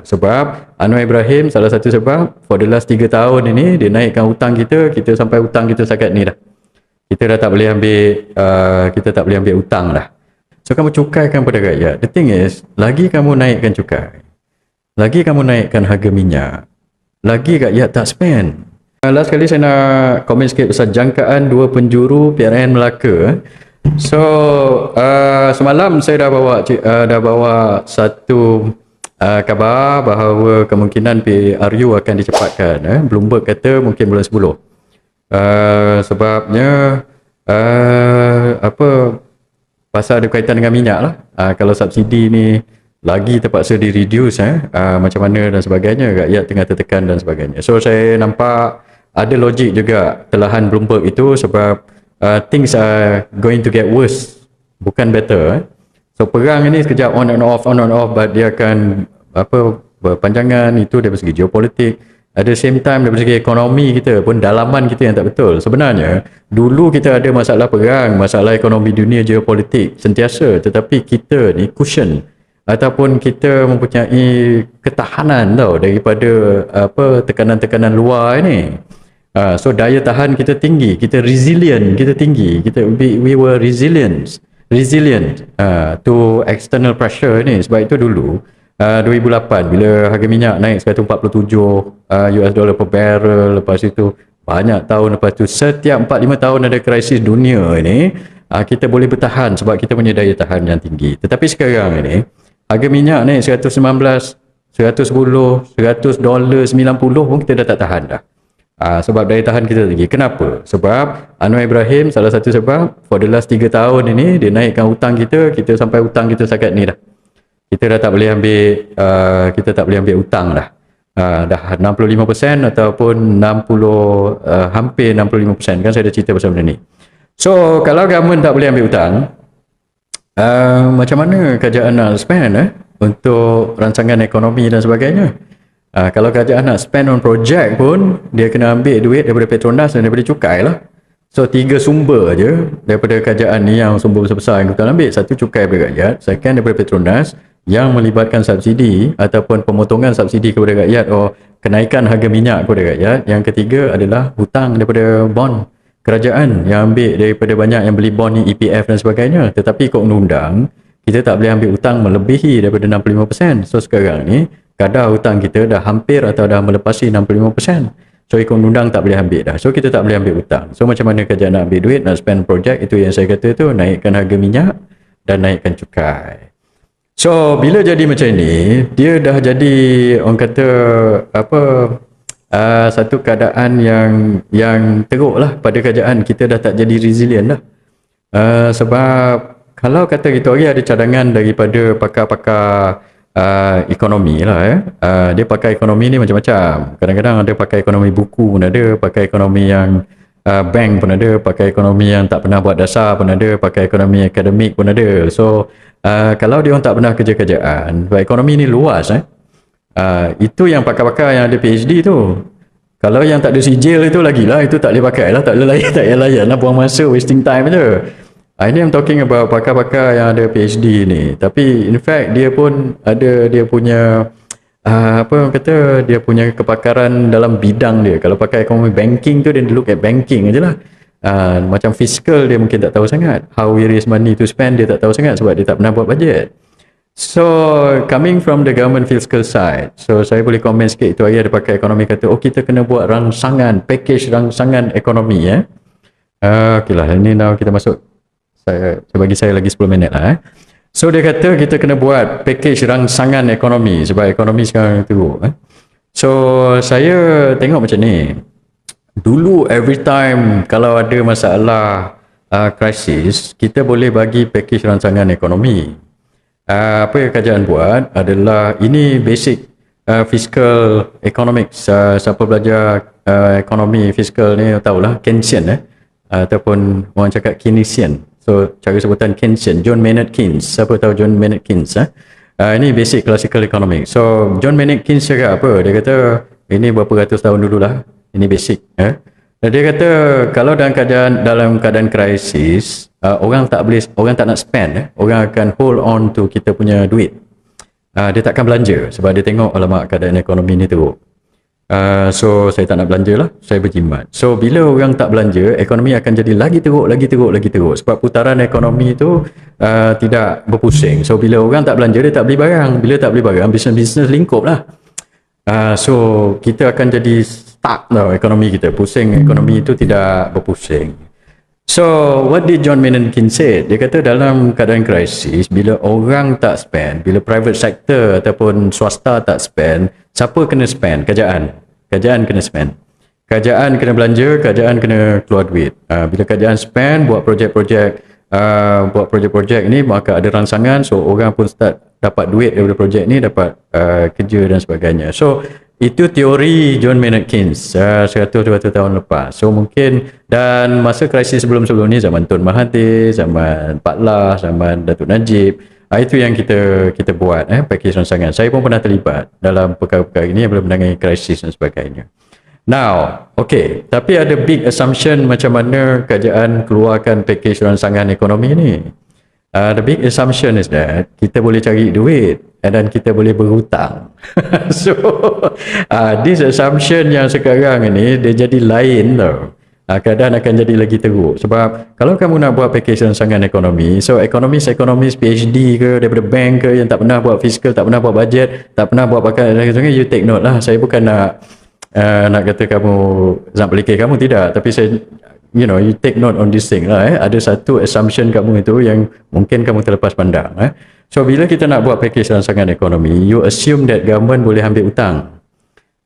Sebab Anwar Ibrahim salah satu sebab for the last 3 tahun ini dia naikkan hutang kita sampai hutang kita setakat ni dah. Kita dah tak boleh ambil hutang dah. So kamu cukaikan pada rakyat. The thing is, lagi kamu naikkan cukai, lagi kamu naikkan harga minyak, lagi rakyat tak spend. Last kali saya nak komen sikit pasal jangkaan 2 penjuru PRN Melaka. So semalam saya dah bawa satu khabar bahawa kemungkinan PRU akan dicepatkan. Bloomberg kata mungkin bulan 10. Sebabnya pasal ada kaitan dengan minyak lah. Kalau subsidi ni lagi terpaksa di-reduce macam mana dan sebagainya, rakyat tengah tertekan dan sebagainya. So saya nampak ada logik juga telahan Bloomberg itu sebab things are going to get worse, bukan better. So perang ini sekejap on and off, but dia akan berpanjangan. Itu dari segi geopolitik. At the same time dari segi ekonomi kita pun, dalaman kita yang tak betul. Sebenarnya dulu kita ada masalah perang, masalah ekonomi dunia, geopolitik sentiasa, tetapi kita ni cushion ataupun kita mempunyai ketahanan daripada tekanan-tekanan luar ini. So daya tahan kita tinggi, kita resilient, kita tinggi, we were resilient to external pressure ni. Sebab itu dulu 2008 bila harga minyak naik 147 US dollar per barrel, lepas itu banyak tahun lepas tu setiap 4-5 tahun ada krisis dunia ini, kita boleh bertahan sebab kita punya daya tahan yang tinggi. Tetapi sekarang ini harga minyak naik 119, 110, 100 dolar, 90 pun kita dah tak tahan dah. Sebab daya tahan kita tinggi. Kenapa? Sebab Anwar Ibrahim salah satu sebab for the last 3 tahun ini dia naikkan hutang kita sampai hutang kita setakat ni dah. Kita dah tak boleh ambil hutang dah. Dah 65% ataupun 60 hampir 65%, kan saya dah cerita pasal benda ni. So kalau government tak boleh ambil hutang, macam mana kerajaan nak spend untuk rancangan ekonomi dan sebagainya? Kalau kerajaan nak spend on project pun, dia kena ambil duit daripada Petronas dan daripada cukai lah. So 3 sumber je daripada kerajaan ni yang sumber besar-besar yang kita ambil. Satu, cukai daripada rakyat. Second, daripada Petronas yang melibatkan subsidi ataupun pemotongan subsidi kepada rakyat atau kenaikan harga minyak kepada rakyat. Yang ketiga adalah hutang daripada bond kerajaan yang ambil daripada banyak yang beli bond ni, EPF dan sebagainya. Tetapi ikut undang-undang kita tak boleh ambil hutang melebihi daripada 65%. So sekarang ni kadar hutang kita dah hampir atau dah melepasi 65%. So ikut undang tak boleh ambil dah. So kita tak boleh ambil hutang. So macam mana kerajaan nak ambil duit, nak spend project, itu yang saya kata tu, naikkan harga minyak dan naikkan cukai. So bila jadi macam ni, dia dah jadi orang kata satu keadaan yang teruk lah pada kerajaan. Kita dah tak jadi resilient dah. Sebab kalau kata kita hari ada cadangan daripada pakar-pakar ekonomi lah dia pakai ekonomi ni macam-macam. Kadang-kadang ada pakai ekonomi buku pun ada, pakai ekonomi yang bank pun ada, pakai ekonomi yang tak pernah buat dasar pun ada, pakai ekonomi akademik pun ada. So kalau dia orang tak pernah kerja kerjaan, ekonomi ni luas itu yang pakar-pakar yang ada PhD tu. Kalau yang tak ada sijil itu lagilah, itu tak boleh pakai lah, tak boleh layan lah, buang masa, wasting time je. Ini I'm talking about pakar-pakar yang ada PhD ni. Tapi in fact dia pun ada dia punya dia punya kepakaran dalam bidang dia. Kalau pakai ekonomi banking tu, dia look at banking aje lah. Macam fiscal dia mungkin tak tahu sangat. How we raise money to spend dia tak tahu sangat sebab dia tak pernah buat budget. So coming from the government fiscal side, so saya boleh komen sikit. Itu hari ada pakai ekonomi kata, kita kena buat rangsangan, package rangsangan ekonomi okay lah, ini now kita masuk. Saya bagi saya lagi 10 minit lah So dia kata kita kena buat package rangsangan ekonomi sebab ekonomi sekarang teruk So saya tengok macam ni. Dulu every time kalau ada masalah krisis, kita boleh bagi package rancangan ekonomi. Apa yang kerajaan buat adalah, ini basic fiscal economics. Siapa belajar ekonomi fiskal ni tahulah, Keynesian ataupun orang cakap Keynesian. So cara sebutan Keynesian, John Maynard Keynes. Siapa tahu John Maynard Keynes? Ini basic classical economics. So John Maynard Keynes cakap apa? Dia kata ini berapa ratus tahun dululah. Ini basic. Dia kata kalau dalam keadaan krisis, orang tak nak spend, orang akan hold on to kita punya duit. dia takkan belanja sebab dia tengok alamak keadaan ekonomi ni teruk. So saya tak nak belanja lah, saya berjimat. So bila orang tak belanja, ekonomi akan jadi lagi teruk, lagi teruk, lagi teruk. Sebab putaran ekonomi tu tidak berpusing. So bila orang tak belanja, dia tak beli barang. Bila tak beli barang, bisnes-bisnes lingkup lah. So kita akan jadi stuck tau ekonomi kita. Pusing, ekonomi itu tidak berpusing. So what did John Maynard Keynes say? Dia kata dalam keadaan krisis, bila orang tak spend, bila private sector ataupun swasta tak spend, siapa kena spend? Kerajaan kena spend. Kerajaan kena belanja, kerajaan kena keluar duit. Bila kerajaan spend, buat projek-projek ni, maka ada rangsangan, so orang pun start dapat duit daripada projek ni, dapat kerja dan sebagainya. So itu teori John Maynard Keynes 100-200 tahun lepas. So mungkin, dan masa krisis sebelum-sebelum ni, zaman Tun Mahathir, zaman Pak Lah, zaman Datuk Najib, itu yang kita buat pakej rangsangan. Saya pun pernah terlibat dalam perkara-perkara ini yang belum menangani krisis dan sebagainya. Now, okay, tapi ada big assumption macam mana kerajaan keluarkan pakej rangsangan ekonomi ni. The big assumption is that kita boleh cari duit dan kita boleh berhutang. So, this assumption yang sekarang ini dia jadi lain tau. Keadaan akan jadi lagi teruk. Sebab kalau kamu nak buat pakej rangsangan ekonomi, so ekonomis PhD ke daripada bank ke yang tak pernah buat fiskal, tak pernah buat bajet, tak pernah buat pakai dan sebagainya, you take note lah. Saya bukan nak kata kamu nak pelikir kamu, tidak, tapi saya you take note on this thing lah. Ada satu assumption kamu itu yang mungkin kamu terlepas pandang. So bila kita nak buat pakej rangsangan ekonomi, you assume that government boleh ambil hutang.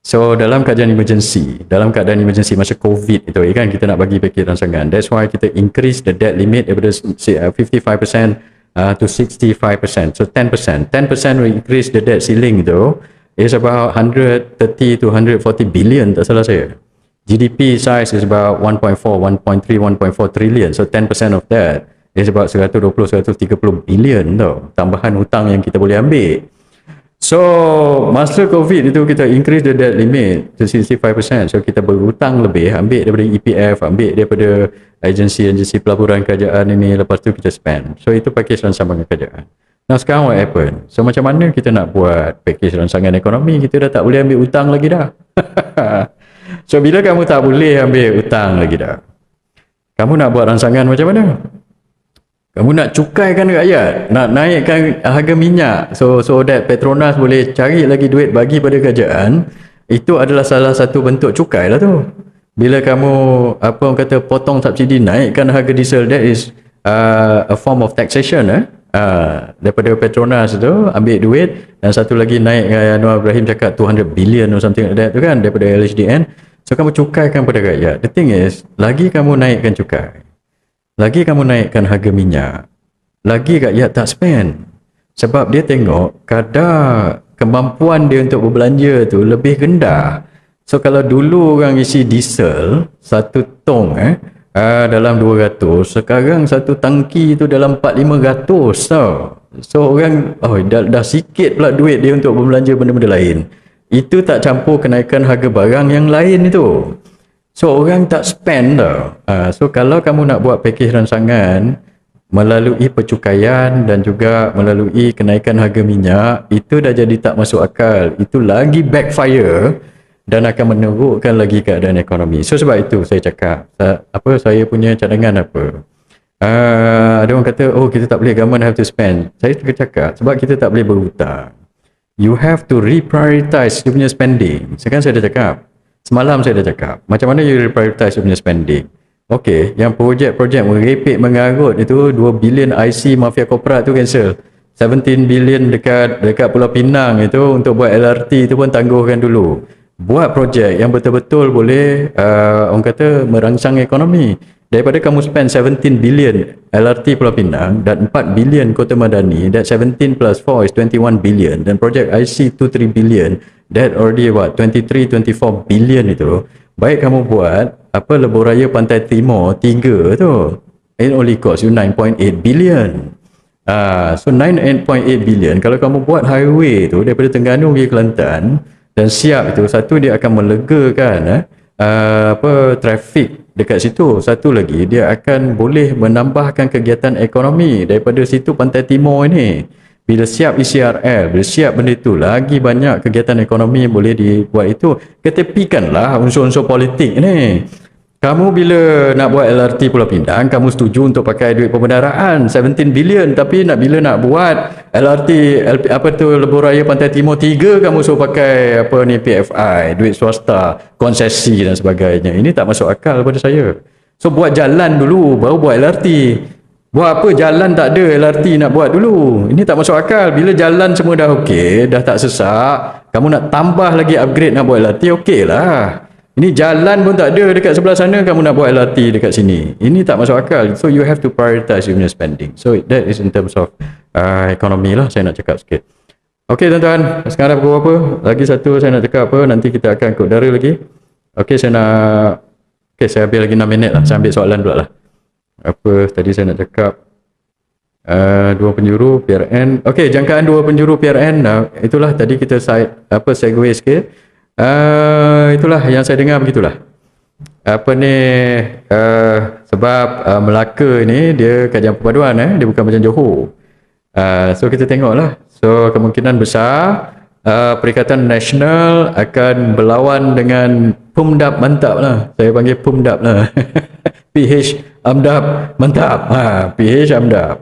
So dalam keadaan emergency masa COVID itu kan, kita nak bagi pakej rangsangan. That's why kita increase the debt limit daripada 55% to 65%. So 10% will increase the debt ceiling tu. Is about 130 to 140 billion, tak salah saya. GDP size is about 1.4 trillion. So 10% of that is about 120-130 billion tau. Tambahan hutang yang kita boleh ambil. So masa COVID itu kita increase the debt limit to 65%. So kita berhutang lebih, ambil daripada EPF, ambil daripada agensi pelaburan kerajaan ini, lepas tu kita spend. So itu pakej rangsangan kerajaan. Nah sekarang what happen? So macam mana kita nak buat pakej rangsangan ekonomi? Kita dah tak boleh ambil hutang lagi dah. So bila kamu tak boleh ambil hutang lagi dah, kamu nak buat rangsangan macam mana? Kamu nak cukaikan rakyat, nak naikkan harga minyak, so that Petronas boleh cari lagi duit bagi pada kerajaan. Itu adalah salah satu bentuk cukai lah tu. Bila kamu orang kata potong subsidi, naikkan harga diesel, that is a form of taxation. Daripada Petronas tu ambil duit, dan satu lagi naik, Anwar Ibrahim cakap 200 billion or something like that tu kan, daripada LHDN. So kamu cukaikan pada rakyat. The thing is, lagi kamu naikkan cukai, lagi kamu naikkan harga minyak, lagi rakyat tak spend. Sebab dia tengok kadar kemampuan dia untuk berbelanja tu lebih rendah. So kalau dulu orang isi diesel satu tong dalam 200, sekarang satu tangki tu dalam 400-500 tau. So orang dah sikit pula duit dia untuk berbelanja benda-benda lain. Itu tak campur kenaikan harga barang yang lain itu. So orang tak spend tau. So kalau kamu nak buat pakej rangsangan melalui percukaian dan juga melalui kenaikan harga minyak, itu dah jadi tak masuk akal. Itu lagi backfire dan akan menurunkan lagi keadaan ekonomi. So sebab itu saya cakap, saya punya cadangan apa. Ada orang kata, kita tak boleh, government have to spend. Saya cakap, sebab kita tak boleh berhutang. You have to reprioritize you punya spending. Sekarang saya dah cakap, semalam saya dah cakap, macam mana you reprioritize you punya spending. Okey, yang projek-projek merepek mengarut itu 2 bilion IC mafia korporat tu cancel. 17 bilion dekat Pulau Pinang itu untuk buat LRT itu pun tangguhkan dulu. Buat projek yang betul-betul boleh orang kata merangsang ekonomi. Daripada kamu spend 17 billion LRT Pulau Pinang dan 4 billion Kota Madani, that 17 plus 4 is 21 billion, dan projek IC 2-3 billion, that already 23-24 billion itu. Baik kamu buat lebuh raya Pantai Timur 3 tu, it only cost you 9.8 billion. So 9.8 billion kalau kamu buat highway tu daripada Terengganu pergi Kelantan dan siap itu, satu dia akan melegakan trafik dekat situ, satu lagi dia akan boleh menambahkan kegiatan ekonomi daripada situ Pantai Timur ini. Bila siap ECRL, bila siap benda itu, lagi banyak kegiatan ekonomi yang boleh dibuat itu. Ketepikanlah unsur-unsur politik ni. Kamu bila nak buat LRT Pulau Pinang, kamu setuju untuk pakai duit pembendaraan 17 bilion, tapi bila nak buat LRT apa tu Lebuh Raya Pantai Timur 3, kamu suruh pakai apa ni PFI, duit swasta, konsesi dan sebagainya. Ini tak masuk akal pada saya. So buat jalan dulu baru buat LRT. Buat apa jalan tak ada, LRT nak buat dulu. Ini tak masuk akal. Bila jalan semua dah okey, dah tak sesak, kamu nak tambah lagi upgrade nak buat LRT, okey lah. Ini jalan pun tak ada dekat sebelah sana, kamu nak buat LRT dekat sini. Ini tak masuk akal. So you have to prioritize your spending. So that is in terms of ekonomi lah saya nak cakap sikit. Okey tuan-tuan, sekarang pukul apa? Lagi satu saya nak cakap apa, nanti kita akan ke udara lagi. Okey, saya ambil lagi 6 minit lah. Saya ambil soalan dulu lah. Apa tadi saya nak cakap? Dua penjuru PRN. Okey, jangkaan dua penjuru PRN. Itulah tadi kita segue sikit. Itulah yang saya dengar begitulah. Apa ni sebab Melaka ni dia kajian perpaduan, dia bukan macam Johor. So kita tengoklah. So kemungkinan besar Perikatan Nasional akan berlawan dengan Pumdap Mantap lah. Saya panggil Pumdap lah. PH Amdap Mantap. PH Amdap.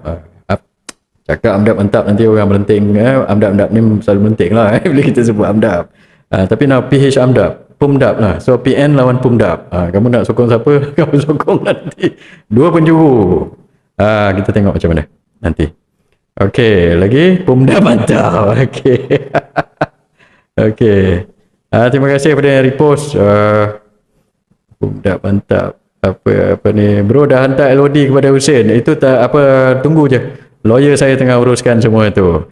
Cakap Amdap Mantap nanti orang melenting. Amdap ni selalu melenting lah bila kita sebut Amdap. Tapi nak PH Amdap, Pumdap lah. So PN lawan Pumdap. Kamu nak sokong siapa? Kamu sokong nanti. Dua penjuru. Kita tengok macam mana nanti. Okey, lagi Pumdap Mantap. Okey. Okey. Terima kasih kepada yang repost. Pumdap Mantap. Apa ni? Bro dah hantar LOD kepada Hussein. Itu tak apa, tunggu je. Lawyer saya tengah uruskan semua tu.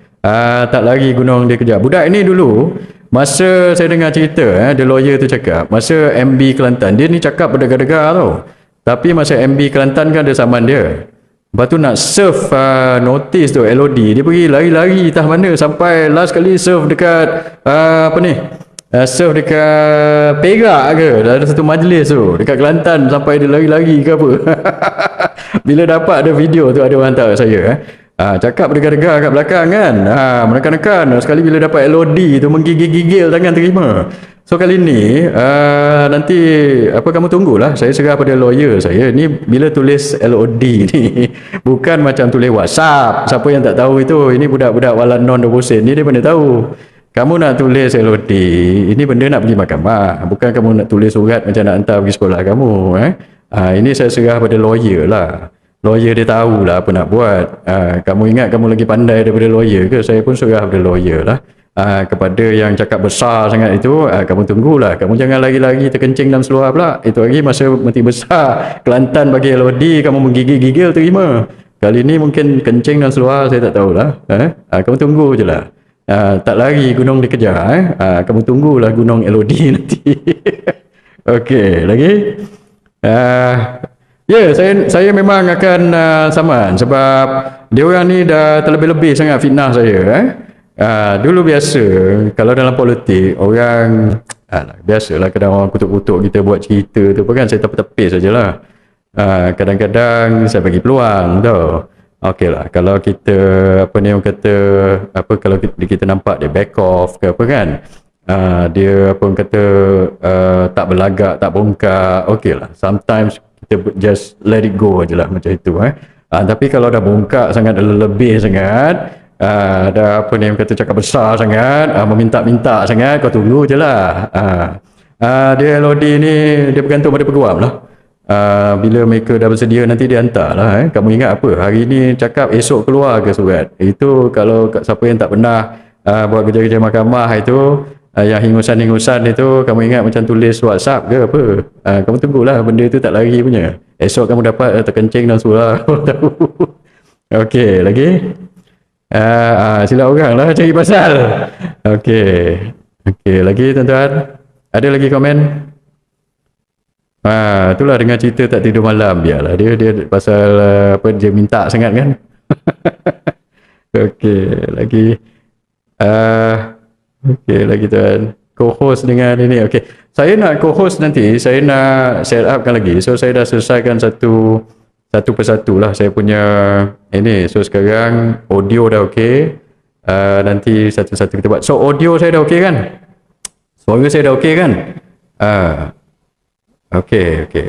Tak lagi gunung dia kejar. Budak ini dulu masa saya dengar cerita, the lawyer tu cakap, masa MB Kelantan, dia ni cakap berdegar-degar tau. Tapi masa MB Kelantan kan ada saman dia. Lepas tu nak serve notice tu, LOD, dia pergi lari-lari entah mana sampai last kali serve dekat serve dekat Perak ke, ada satu majlis tu dekat Kelantan sampai dia lari-lari ke apa. Bila dapat ada video tu, ada orang hantar saya cakap berdegar-degar kat belakang kan, menekan-nekan. Sekali bila dapat LOD tu menggigil-gigil tangan terima. So kali ni nanti kamu tunggulah, saya serah pada lawyer saya ni bila tulis LOD ni. Bukan macam tulis WhatsApp. Siapa yang tak tahu itu, ini budak-budak walan non 20 sen ni dia mana tahu. Kamu nak tulis LOD, ini benda nak pergi mahkamah. Bukan kamu nak tulis surat macam nak hantar pergi sekolah kamu. Ini saya serah pada lawyer lah. Lawyer dia tahulah apa nak buat. Kamu ingat kamu lagi pandai daripada lawyer ke? Saya pun serah pada lawyer lah. Kepada yang cakap besar sangat itu, kamu tunggulah. Kamu jangan lagi-lagi terkencing dalam seluar pula. Itu lagi masa Menteri Besar Kelantan bagi LOD, kamu menggigil-gigil terima. Kali ni mungkin kencing dalam seluar, saya tak tahulah. Kamu tunggu je lah. Tak lagi gunung dikejar. Kamu tunggulah gunung LOD nanti. Okey, lagi. Saya memang akan saman sebab dia orang ni dah terlebih-lebih sangat fitnah saya. Dulu biasa kalau dalam politik orang biasalah kadang orang kutuk-kutuk kita buat cerita tu kan, saya tepis sajalah. Kadang-kadang saya bagi peluang tau. Okeylah, kalau kita orang kata kalau kita nampak dia back off ke apa kan, dia orang kata tak berlagak, tak bongkak, okeylah. Sometimes kita just let it go je lah macam itu. Tapi kalau dah bongkak sangat, dah lebih sangat, dah orang kata cakap besar sangat, meminta-minta sangat, kau tunggu je lah. Dia LOD ni dia bergantung pada peguam lah. Bila mereka dah bersedia nanti dia hantar lah. Kamu ingat apa, hari ni cakap esok keluar ke surat. Itu kalau siapa yang tak pernah buat kerja-kerja mahkamah itu, yang hingusan-hingusan itu, kamu ingat macam tulis WhatsApp ke apa. Kamu tunggulah, benda itu tak lari punya. Esok kamu dapat terkencing dan surah. Tahu. Okey, lagi. Sila orang lah cari pasal. Okey, lagi tuan-tuan. Ada lagi komen? Itulah dengan cerita tak tidur malam, biarlah dia pasal dia minta sangat kan. Okey, lagi. Okey, lagi tuan. Co-host dengan ini. Okey. Saya nak co-host nanti, saya nak set upkan lagi. So saya dah selesaikan satu persatu lah saya punya ini. So sekarang audio dah okey. Nanti satu-satu kita buat. So audio saya dah okey kan? Suara saya dah okey kan? Okey.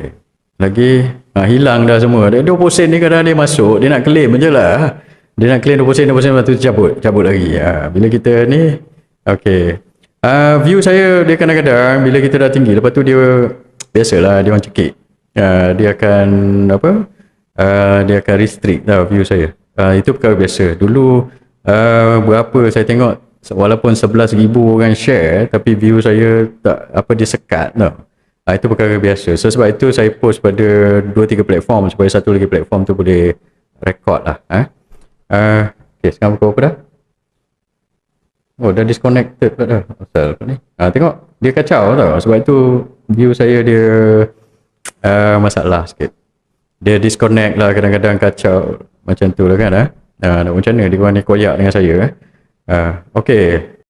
Lagi hilang dah semua. Dia 20 sen ni kadang dia masuk, dia nak claim je lah. Dia nak claim 20 sen lepas tu cabut lagi. Bila kita ni okey. View saya dia kadang-kadang bila kita dah tinggi, lepas tu dia biasalah dia orang cekik. Dia akan apa? Dia akan restrict lah view saya. Itu perkara biasa. Dulu berapa saya tengok walaupun 11,000 orang share tapi view saya tak apa dia sekat tau. Itu perkara biasa. So sebab itu saya post pada 2-3 platform supaya satu lagi platform tu boleh record lah. Okay, sekarang pukul apa dah? Oh, dah disconnected pula dah. Asal ni. Tengok dia kacau tau. Sebab itu view saya dia masalah sikit. Dia disconnect lah, kadang-kadang kacau macam tu lah kan. Nak macam mana dia ni koyak dengan saya. Okay.